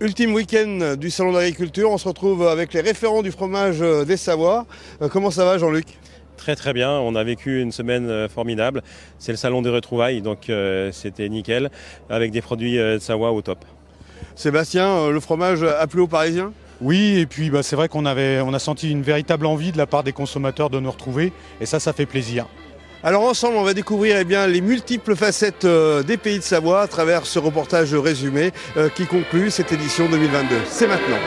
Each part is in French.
Ultime week-end du Salon d'Agriculture, on se retrouve avec les référents du fromage des Savoies. Comment ça va Jean-Luc ? Très très bien, on a vécu une semaine formidable. C'est le salon des retrouvailles, donc c'était nickel, avec des produits de Savoie au top. Sébastien, le fromage a plu aux Parisiens ? Oui, et puis c'est vrai qu'on a senti une véritable envie de la part des consommateurs de nous retrouver, et ça fait plaisir. Alors ensemble, on va découvrir les multiples facettes des pays de Savoie à travers ce reportage résumé qui conclut cette édition 2022. C'est maintenant.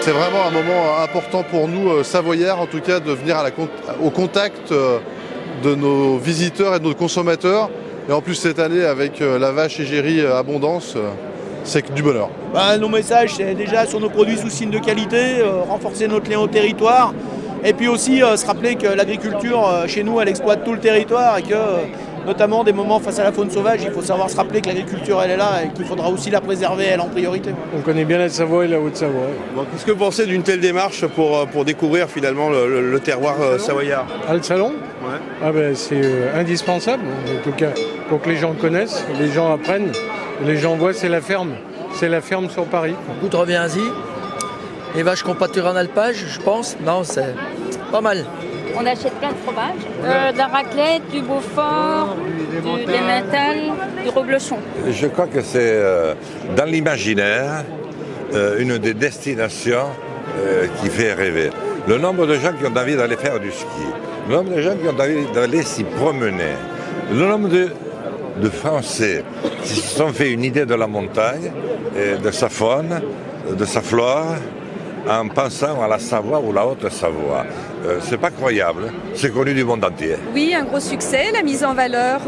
C'est vraiment un moment important pour nous, Savoyards, en tout cas, de venir au contact de nos visiteurs et de nos consommateurs. Et en plus, cette année, avec la vache égérie Abondance, c'est que du bonheur. Nos messages, c'est déjà sur nos produits sous signe de qualité, renforcer notre lien au territoire. Et puis aussi se rappeler que l'agriculture, chez nous, elle exploite tout le territoire et que, notamment des moments face à la faune sauvage, il faut savoir se rappeler que l'agriculture, elle est là et qu'il faudra aussi la préserver, elle, en priorité. On connaît bien la Savoie et la Haute-Savoie. Bon, qu'est-ce que vous pensez d'une telle démarche pour découvrir finalement le terroir savoyard ? Le salon ? Ouais. Ah ben, c'est indispensable, en tout cas, pour que les gens connaissent, les gens apprennent, les gens voient, c'est la ferme. C'est la ferme sur Paris. Écoute, reviens-y. Les vaches qu'on pâture en alpage, je pense. Non, c'est pas mal. On achète plein de fromages. De la raclette, du Beaufort, des Mentales, du reblochon. Je crois que c'est dans l'imaginaire une des destinations qui fait rêver. Le nombre de gens qui ont envie d'aller faire du ski, le nombre de gens qui ont envie d'aller s'y promener, le nombre de Français qui se sont fait une idée de la montagne, de sa faune, de sa flore, en pensant à la Savoie ou la Haute-Savoie. C'est pas croyable, c'est connu du monde entier. Oui, un gros succès, la mise en valeur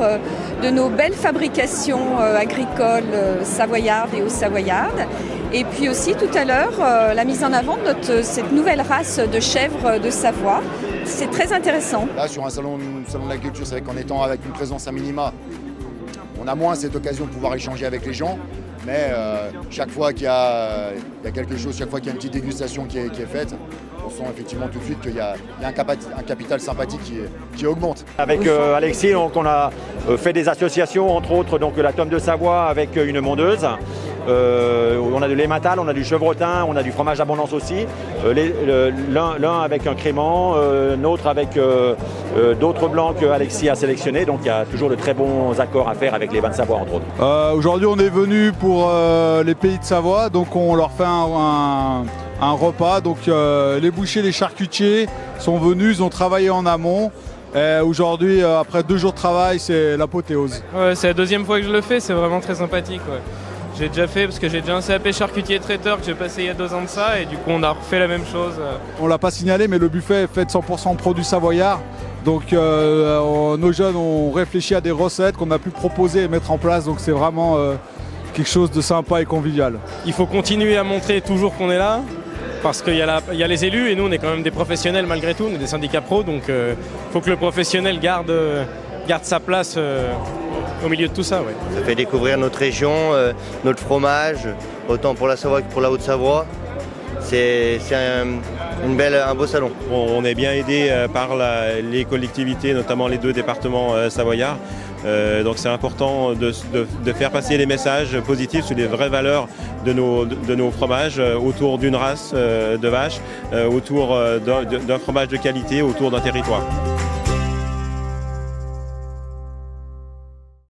de nos belles fabrications agricoles savoyardes et haut-savoyardes. Et puis aussi tout à l'heure, la mise en avant de cette nouvelle race de chèvres de Savoie. C'est très intéressant. Là, sur un salon de l'agriculture, c'est vrai qu'en étant avec une présence à minima, on a moins cette occasion de pouvoir échanger avec les gens. Mais chaque fois qu'il y a quelque chose, chaque fois qu'il y a une petite dégustation qui est faite, on sent effectivement tout de suite qu'il y a un capital sympathique qui augmente. Avec Alexis, donc, on a fait des associations, entre autres donc, la Tome de Savoie avec une mondeuse. On a de l'Emmental, on a du chevretin, on a du fromage Abondance aussi. L'un avec un crément, l'autre avec d'autres blancs que Alexis a sélectionnés. Donc il y a toujours de très bons accords à faire avec les vins de Savoie, entre autres. Aujourd'hui, on est venu pour les pays de Savoie, donc on leur fait un repas. Donc les bouchers, les charcutiers sont venus, ils ont travaillé en amont. Aujourd'hui, après 2 jours de travail, c'est l'apothéose. Ouais, c'est la deuxième fois que je le fais, c'est vraiment très sympathique. Ouais. J'ai déjà fait, parce que j'ai déjà un CAP charcutier traiteur que j'ai passé il y a 2 ans de ça, et du coup on a refait la même chose. On l'a pas signalé, mais le buffet est fait de 100% produits savoyards. Donc nos jeunes ont réfléchi à des recettes qu'on a pu proposer et mettre en place, donc c'est vraiment quelque chose de sympa et convivial. Il faut continuer à montrer toujours qu'on est là, parce qu'il y a les élus, et nous on est quand même des professionnels malgré tout, on est des syndicats pros, donc il faut que le professionnel garde sa place au milieu de tout ça. Ouais. Ça fait découvrir notre région, notre fromage, autant pour la Savoie que pour la Haute-Savoie. C'est un beau salon. On est bien aidé par les collectivités, notamment les 2 départements savoyards. Donc c'est important de faire passer les messages positifs sur les vraies valeurs de nos fromages autour d'une race de vache, autour d'un fromage de qualité, autour d'un territoire.